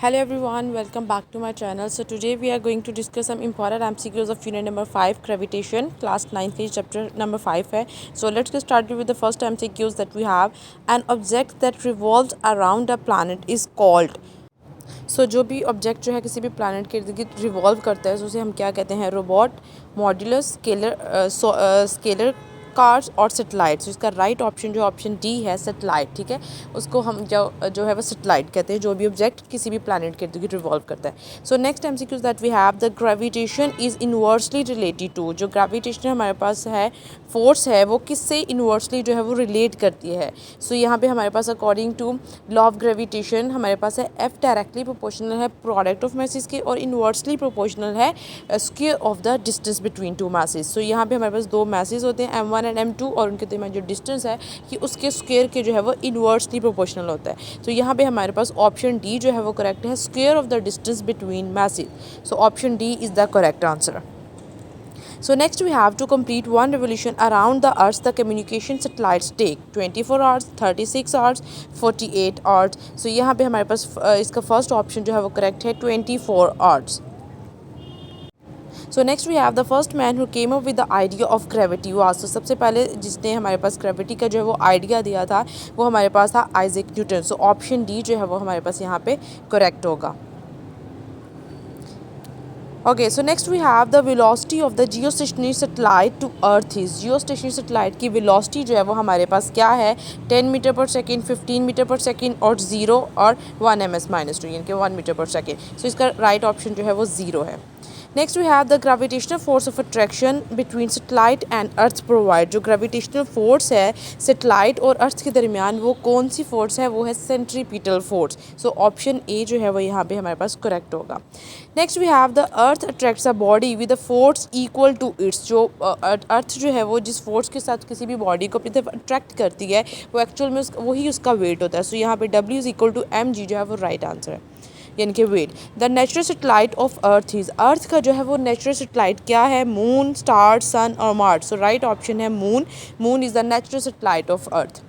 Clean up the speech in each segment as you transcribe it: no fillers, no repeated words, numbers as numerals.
Hello everyone, welcome back to my channel. So today we are going to discuss some important MCQs of unit number 5 gravitation class 9 के chapter number 5 है. So let's get started with the first MCQs that we have. An object that revolves around a planet is called. So जो भी object जो है किसी भी planet के इर्द गिर्द रिवॉल्व करता है, उसे हम क्या कहते हैं? रोबोट, मॉड्यूलस, स्केलर कार्स और सेटेलाइट. इसका राइट ऑप्शन जो ऑप्शन डी है, सेटेलाइट. ठीक है, उसको हम जो है वो सेटेलाइट कहते हैं, जो भी ऑब्जेक्ट किसी भी प्लानट के इर्द गिर्द रिवॉल्व करता है. So next MCQs that we have, the gravitation is inversely related to. जो ग्रेविटेशन हमारे पास है, फोर्स है, वो किससे इनवर्सली जो है वो रिलेट करती है? सो यहाँ पे हमारे पास according to law of gravitation हमारे पास है एफ डायरेक्टली प्रोपोर्शनल है प्रोडक्ट ऑफ मैसेज के, और इनवर्सली प्रोपोर्शनल है square of the distance between two masses. So यहाँ पे हमारे पास दो मैसेज होते हैं M1 एंड M2, और उनके दरमियान जो डिस्टेंस है कि उसके स्क्वायर के जो है वो इनवर्सली प्रोपोर्शनल होता है. तो यहाँ पे हमारे पास ऑप्शन डी जो है वो करेक्ट है, square of the distance between message. So option D is the correct answer. So next we have to complete one revolution around the earth. The communication satellites take 24 hours, 36 hours, 48 hours. So यहाँ पे हमारे पास इसका first option जो है वो correct है, 24 hours. So next we have the first man who came up with the idea of gravity was. So सबसे पहले जिसने हमारे पास ग्रेविटी का जो है वो आइडिया दिया था, वो हमारे पास था Isaac Newton. So option D जो है वो हमारे पास यहाँ पे करेक्ट होगा. Okay, so next we have the velocity of the geostationary satellite to earth is. Geostationary satellite की वेलोसिटी जो है वो हमारे पास क्या है? 10 metre per second, 15 metre per second और 0 और 1 ms-2 यानी कि 1 मीटर पर सेकेंड. सो इसका राइट ऑप्शन जो है वो 0 है. Next we have the gravitational force of attraction between satellite and earth provide. जो ग्रेविटेशनल फोर्स है सैटेलाइट और अर्थ के दरमियान, वो कौन सी फोर्स है? वो है centripetal force. So option A जो है वो यहाँ पे हमारे पास करेक्ट होगा. Next we have the earth attracts a body with a force equal to its. जो अर्थ जो है वो जिस फोर्स के साथ किसी भी बॉडी को अपनी तरफ अट्रैक्ट करती है, वो एक्चुअल में वही उसका वेट होता है. सो यहाँ पे W is equal to mg जो है वो राइट आंसर है, यानी कि weight. The natural satellite of earth is. Earth का जो है वो नेचुरल सैटेलाइट क्या है? मून, स्टार, सन और मार्स. सो राइट ऑप्शन है moon. Moon is the natural satellite of earth.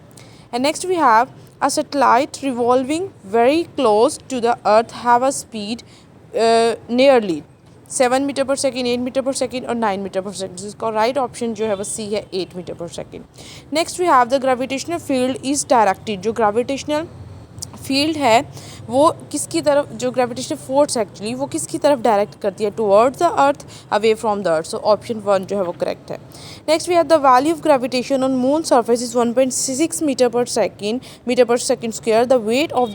And next we have a satellite revolving very close to the earth have a speed nearly 7 metre per second, 8 metre per second और 9 metre per second. इसका right option जो है वो सी है, 8 metre per second. Next we have the gravitational field is directed. जो gravitational field है वो किसकी तरफ, जो ग्रेविटेशनल फोर्स एक्चुअली वो किसकी तरफ डायरेक्ट करती है? Towards the earth, away from the earth. So option 1 जो है वो करेक्ट है. Next we have the value of gravitation on moon surface is 1.6 metre per second square. The weight of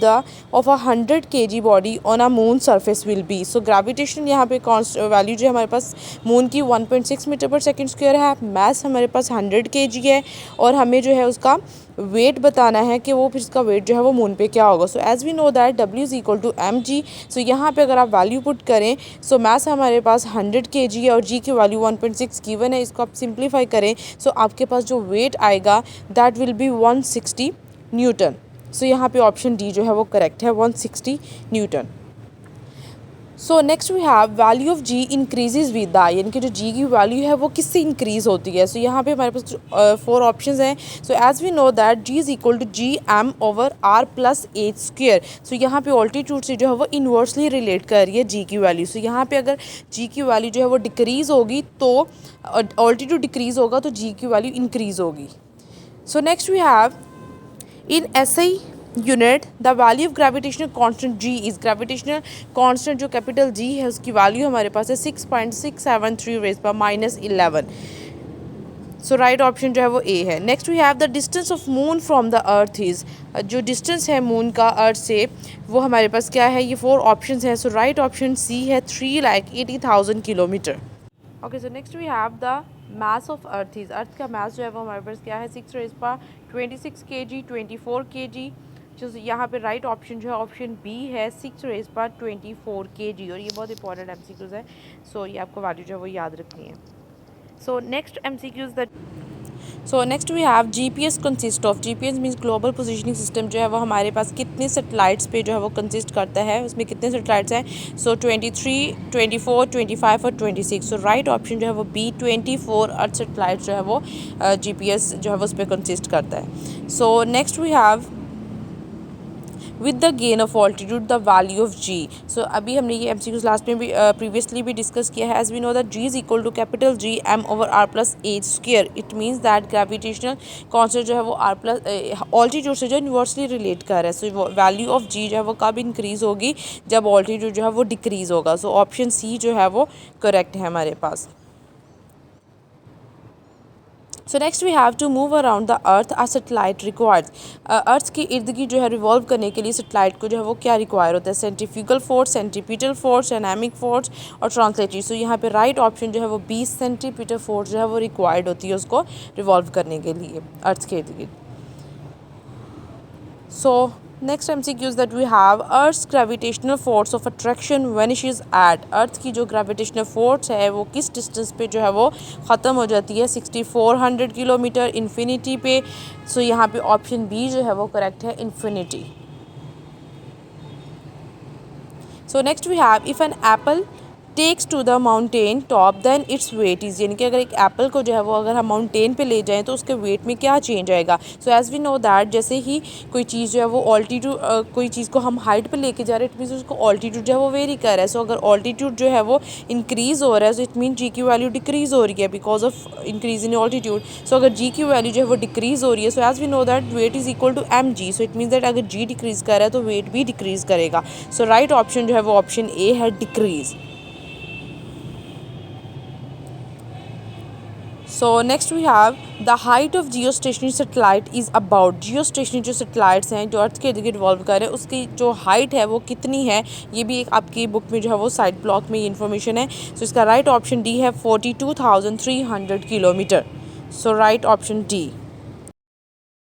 100 kg body on a moon surface will be. So gravitation यहाँ पे value जो है हमारे पास moon की 1.6 metre per second square है, मास हमारे पास 100 kg है, और हमें जो है उसका वेट बताना है कि वो फिर इसका वेट जो है वो मून पे क्या होगा. So as we know that W is equal to mg. So यहाँ पे अगर आप वैल्यू पुट करें, सो मास हमारे पास 100 kg है और g की वैल्यू 1.6 गिवन है. इसको आप सिंप्लीफाई करें, सो आपके पास जो वेट आएगा दैट विल बी 160 न्यूटन. सो यहाँ पे ऑप्शन डी जो है वो करेक्ट है, 160 newton. So next we have value of g increases with the, यानी कि जो जी की वैल्यू है वो किससे इंक्रीज़ होती है. सो यहाँ पे हमारे पास 4 ऑप्शंस हैं. So as we know that g is equal to GM/R + H square. So यहाँ पे ऑल्टीट्यूड से जो है वो इन्वर्सली रिलेट कर रही है जी की वैल्यू. सो यहाँ पे अगर जी की वैल्यू जो है वो डिक्रीज़ होगी तो ऑल्टीट्यूड डिक्रीज़ होगा तो जी की वैल्यू इंक्रीज़ होगी. So next we have in SI unit the value of gravitational constant G is. Gravitational constant जो कैपिटल G है उसकी वैल्यू हमारे पास है 6.673 ⁻11. सो राइट ऑप्शन जो है वो ए है. Next we have the distance of moon from the earth is. जो डिस्टेंस है मून का अर्थ से वो हमारे पास क्या है? ये 4 ऑप्शन हैं. सो राइट ऑप्शन सी है, 3,80,000 kilometre. Okay, so next we have the mass of earth is. Earth का मास जो है वो हमारे पास क्या है? 6 kg, 24 kg. जो यहाँ पे राइट ऑप्शन जो है ऑप्शन बी है, 6 kg. और ये बहुत इंपॉर्टेंट MCQs है, सो ये आपको वैल्यू जो है वो याद रखनी है. So next MCQs that so next we have GPS consist of. GPS means global positioning system. जो है वो हमारे पास कितने सैटेलाइट्स पे जो है वो कंसिस्ट करता है, उसमें कितने सैटेलाइट्स हैं? सो 23, 24, 25 और 26. सो राइट ऑप्शन जो है वो बी, 24 अर्थ सैटेलाइट्स जो है वो GPS जो है वो उस पर कंसिस्ट करता है. So next we have with the gain of altitude the value of g. So अभी हमने ये MCQs लास्ट में भी प्रीवियसली भी डिस्कस किया है। As we know that g is equal to capital G M over R plus H square. It means that gravitational constant जो है वो आर प्लस ऑल्टीट्यूड से जो इन्वर्सली रिलेट कर रहा है। सो वैल्यू ऑफ जी जो है वो कब इंक्रीज होगी, जब ऑल्टीट्यूड जो है वो डिक्रीज होगा। सो ऑप्शन सी जो है वो करेक्ट है हमारे पास। So next we have to move around the earth a satellite required. Earth के इर्द गिर्द जो है रिवॉल्व करने के लिए सेटेलाइट को जो है वो क्या रिक्वायर होता है, centrifugal force, centripetal force, dynamic force और ट्रांसलेटरी। सो यहाँ पे राइट ऑप्शन जो है वो 20 सेंट्रीपिटल फोर्स जो है वो रिक्वायर्ड होती है उसको रिवॉल्व करने के लिए अर्थ के इर्द गिर्द। So next MCQs that we have, Earth's gravitational force of attraction vanishes at। अर्थ की जो ग्रेविटेशनल फोर्स है वो किस डिस्टेंस पे जो है वो ख़त्म हो जाती है, 6400 किलोमीटर इन्फिनिटी पे। सो यहाँ पे ऑप्शन बी जो है वो करेक्ट है, infinity. So next we have, if an apple takes to the mountain top then its weight is. यानी कि अगर एक एप्पल को जो है वो अगर हम माउंटेन पे ले जाएं तो उसके वेट में क्या चेंज आएगा। So as we know that जैसे ही कोई चीज़ जो है वो ऑल्टीट्यूड कोई चीज़ को हम हाइट पे लेके जा रहे हैं, इट मीन्स उसको ऑल्टीट्यूड जो है वो वेरी कर रहा है। सो अगर ऑल्टीट्यूड जो है वो इंक्रीज़ हो रहा है, सो इट मीन जी की वैल्यू डिक्रीज़ हो रही है because of increase in altitude. सो अगर जी की वैल्यू जो है वो डिक्रीज़ हो रही है, so as we know that weight is equal to m g. So it means that अगर जी डिक्रीज़ कर रहा है तो वेट भी डिक्रीज़ करेगा। सो राइट ऑप्शन जो है वो ऑप्शन ए है, decrease. So next we have the height of geostationary satellite is about. Geostationary जो सेटेलाइट्स हैं जो अर्थ के इर्द गिर्द रिवॉल्व कर रहे हैं उसकी जो हाइट है वो कितनी है, ये भी एक आपकी बुक में जो है वो साइड ब्लॉक में ये इन्फॉर्मेशन है। सो इसका राइट ऑप्शन डी है 42,300 किलोमीटर। सो राइट ऑप्शन डी।